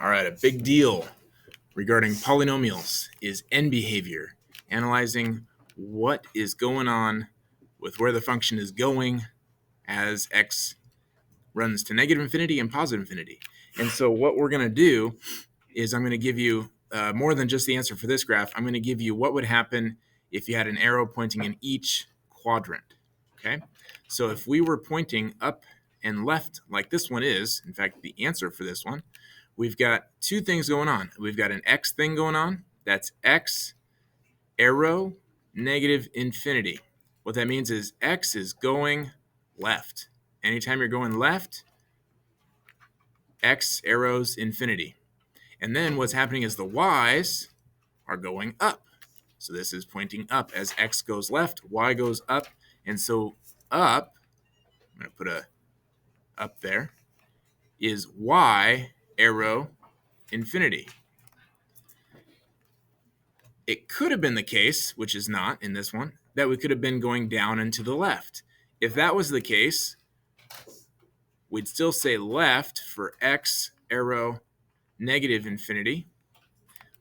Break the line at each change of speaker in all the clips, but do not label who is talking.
All right, a big deal regarding polynomials is end behavior, analyzing what is going on with where the function is going as x runs to negative infinity and positive infinity. And so what we're going to do is I'm going to give you more than just the answer for this graph. I'm going to give you what would happen if you had an arrow pointing in each quadrant. Okay, so if we were pointing up and left like this one is, in fact, the answer for this one, we've got two things going on. We've got an x thing going on. That's x arrow negative infinity. What that means is x is going left. Anytime you're going left, x arrows infinity. And then what's happening is the y's are going up. So this is pointing up as x goes left, y goes up. And so up, I'm going to put a up there, is y arrow infinity. It could have been the case, which is not in this one, that we could have been going down and to the left. If that was the case, we'd still say left for x arrow negative infinity,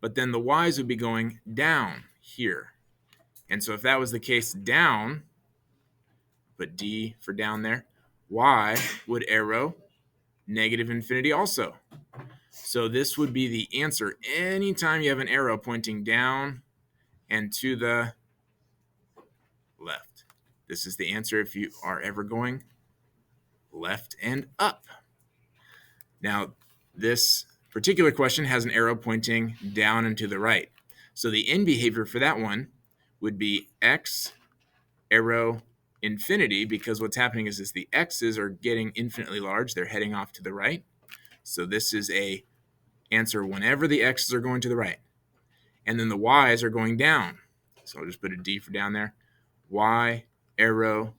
but then the y's would be going down here. And so if that was the case down, put D for down there, y would arrow negative infinity also. So this would be the answer anytime you have an arrow pointing down and to the left. This is the answer if you are ever going left and up. Now, this particular question has an arrow pointing down and to the right. So the end behavior for that one would be x arrow infinity, because what's happening is the x's are getting infinitely large. They're heading off to the right. So this is a answer whenever the x's are going to the right. And then the y's are going down. So I'll just put a D for down there. Y arrow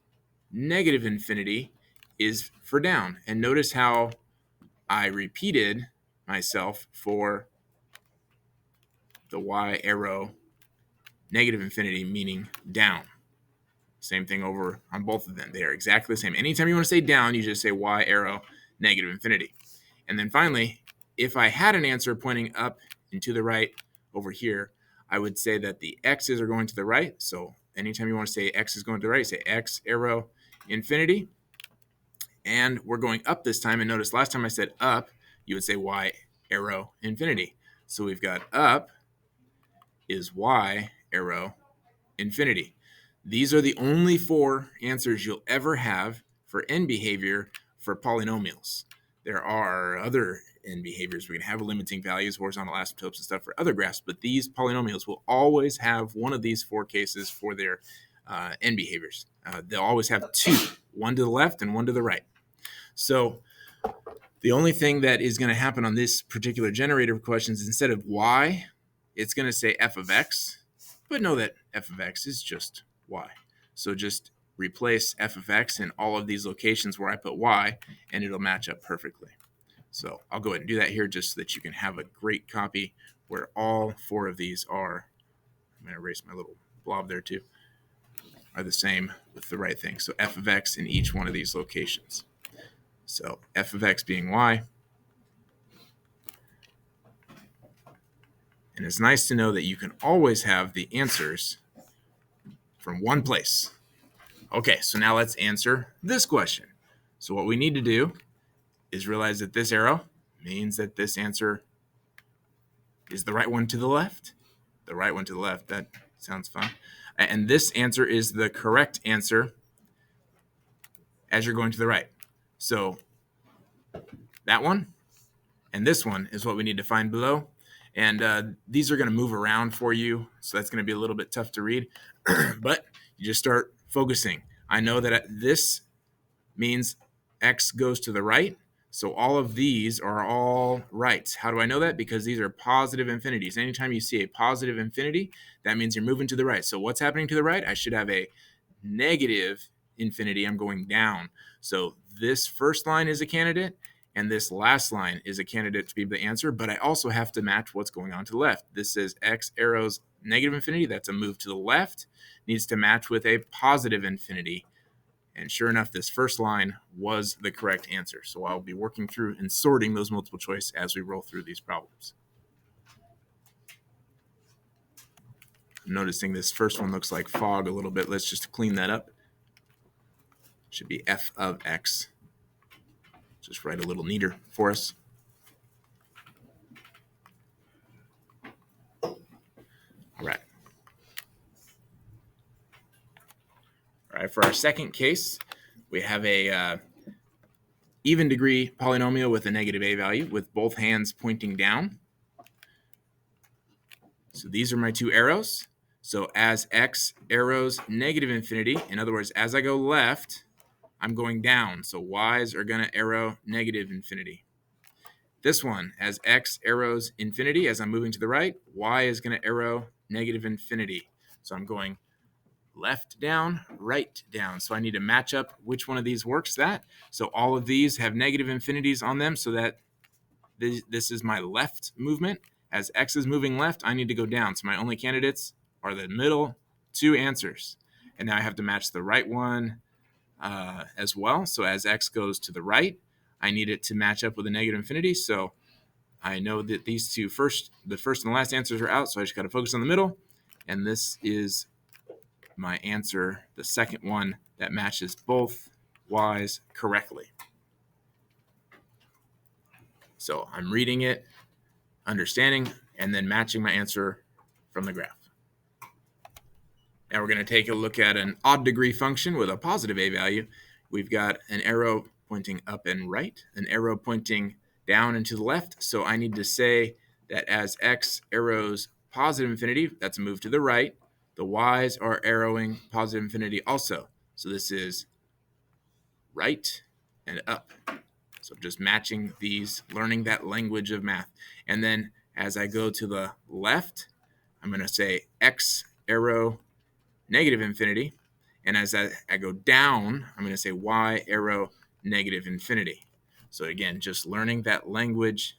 negative infinity is for down. And notice how I repeated myself for the y arrow negative infinity, meaning down. Same thing over on both of them. They are exactly the same. Anytime you want to say down, you just say y arrow negative infinity. And then finally, if I had an answer pointing up and to the right over here, I would say that the x's are going to the right. So anytime you want to say x is going to the right, say x arrow infinity. And we're going up this time. And notice last time I said up, you would say y arrow infinity. So we've got up is y arrow infinity. These are the only four answers you'll ever have for end behavior for polynomials. There are other end behaviors. We can have limiting values, horizontal asymptotes, and stuff for other graphs, but these polynomials will always have one of these four cases for their end behaviors. They'll always have two, one to the left and one to the right. So the only thing that is going to happen on this particular generator of questions, instead of y, it's going to say f of x, but know that f of x is just y. So just replace f of x in all of these locations where I put y, and it'll match up perfectly. So I'll go ahead and do that here just so that you can have a great copy where all four of these are, I'm going to erase my little blob there too, are the same with the right thing. So f of x in each one of these locations. So f of x being y. And it's nice to know that you can always have the answers from one place. Okay, so now let's answer this question. So what we need to do is realize that this arrow means that this answer is the right one to the left. The right one to the left, that sounds fun. And this answer is the correct answer as you're going to the right. So that one and this one is what we need to find below. And these are going to move around for you, so that's going to be a little bit tough to read. But you just start focusing. I know that this means x goes to the right, so all of these are all rights. How do I know that? Because these are positive infinities. Anytime you see a positive infinity, that means you're moving to the right. So what's happening to the right? I should have a negative infinity. I'm going down. So this first line is a candidate, and this last line is a candidate to be the answer, but I also have to match what's going on to the left. This says x arrows negative infinity. That's a move to the left. Needs to match with a positive infinity. And sure enough, this first line was the correct answer. So I'll be working through and sorting those multiple choice as we roll through these problems. I'm noticing this first one looks like fog a little bit. Let's just clean that up. Should be f of x. Just write a little neater for us. All right. All right, for our second case, we have a even degree polynomial with a negative a value with both hands pointing down. So these are my two arrows. So as x arrows negative infinity, in other words, as I go left, I'm going down. So y's are going to arrow negative infinity. This one, as x arrows infinity, as I'm moving to the right, y is going to arrow negative infinity. So I'm going left down, right down. So I need to match up which one of these works that. So all of these have negative infinities on them so that this is my left movement. As x is moving left, I need to go down. So my only candidates are the middle two answers. And now I have to match the right one as well. So as x goes to the right, I need it to match up with a negative infinity. So I know that these two the first and the last answers are out. So I just got to focus on the middle. And this is my answer, the second one that matches both y's correctly. So I'm reading it, understanding, and then matching my answer from the graph. Now we're going to take a look at an odd degree function with a positive a value. We've got an arrow pointing up and right, an arrow pointing down and to the left. So I need to say that as x arrows positive infinity, that's a move to the right. The y's are arrowing positive infinity also. So this is right and up. So just matching these, learning that language of math. And then as I go to the left, I'm going to say x arrow negative infinity. And as I go down, I'm going to say y arrow negative infinity. So again, just learning that language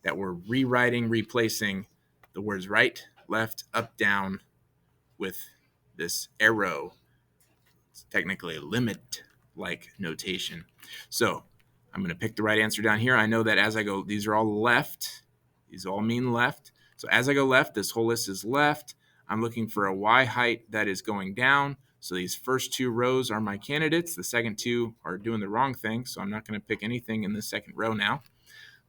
that we're rewriting, replacing the words right, left, up, down with this arrow. It's technically a limit-like notation. So I'm going to pick the right answer down here. I know that as I go, these are all left. These all mean left. So as I go left, this whole list is left. I'm looking for a y height that is going down. So these first two rows are my candidates. The second two are doing the wrong thing. So I'm not going to pick anything in this second row now.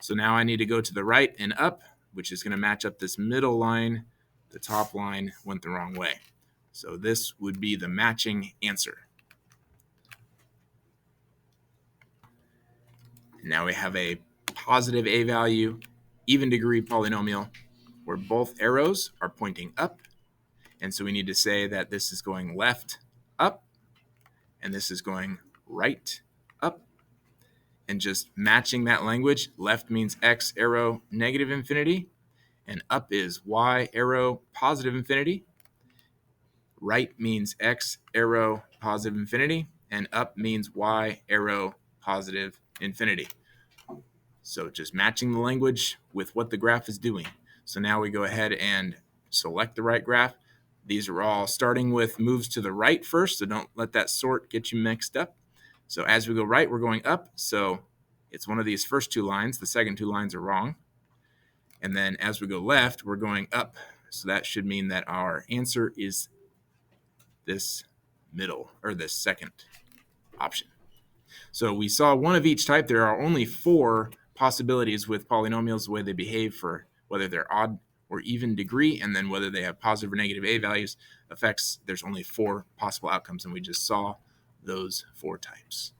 So now I need to go to the right and up, which is going to match up this middle line. The top line went the wrong way. So this would be the matching answer. Now we have a positive a value, even degree polynomial, where both arrows are pointing up. And so we need to say that this is going left, up, and this is going right, up. And just matching that language, left means x arrow negative infinity, and up is y arrow positive infinity. Right means x arrow positive infinity, and up means y arrow positive infinity. So just matching the language with what the graph is doing. So now we go ahead and select the right graph. These are all starting with moves to the right first, so don't let that sort get you mixed up. So as we go right, we're going up. So it's one of these first two lines. The second two lines are wrong. And then as we go left, we're going up. So that should mean that our answer is this middle, or this second option. So we saw one of each type. There are only 4 possibilities with polynomials, the way they behave, for whether they're odd or even degree, and then whether they have positive or negative a values affects. There's only 4 possible outcomes, and we just saw those 4 types.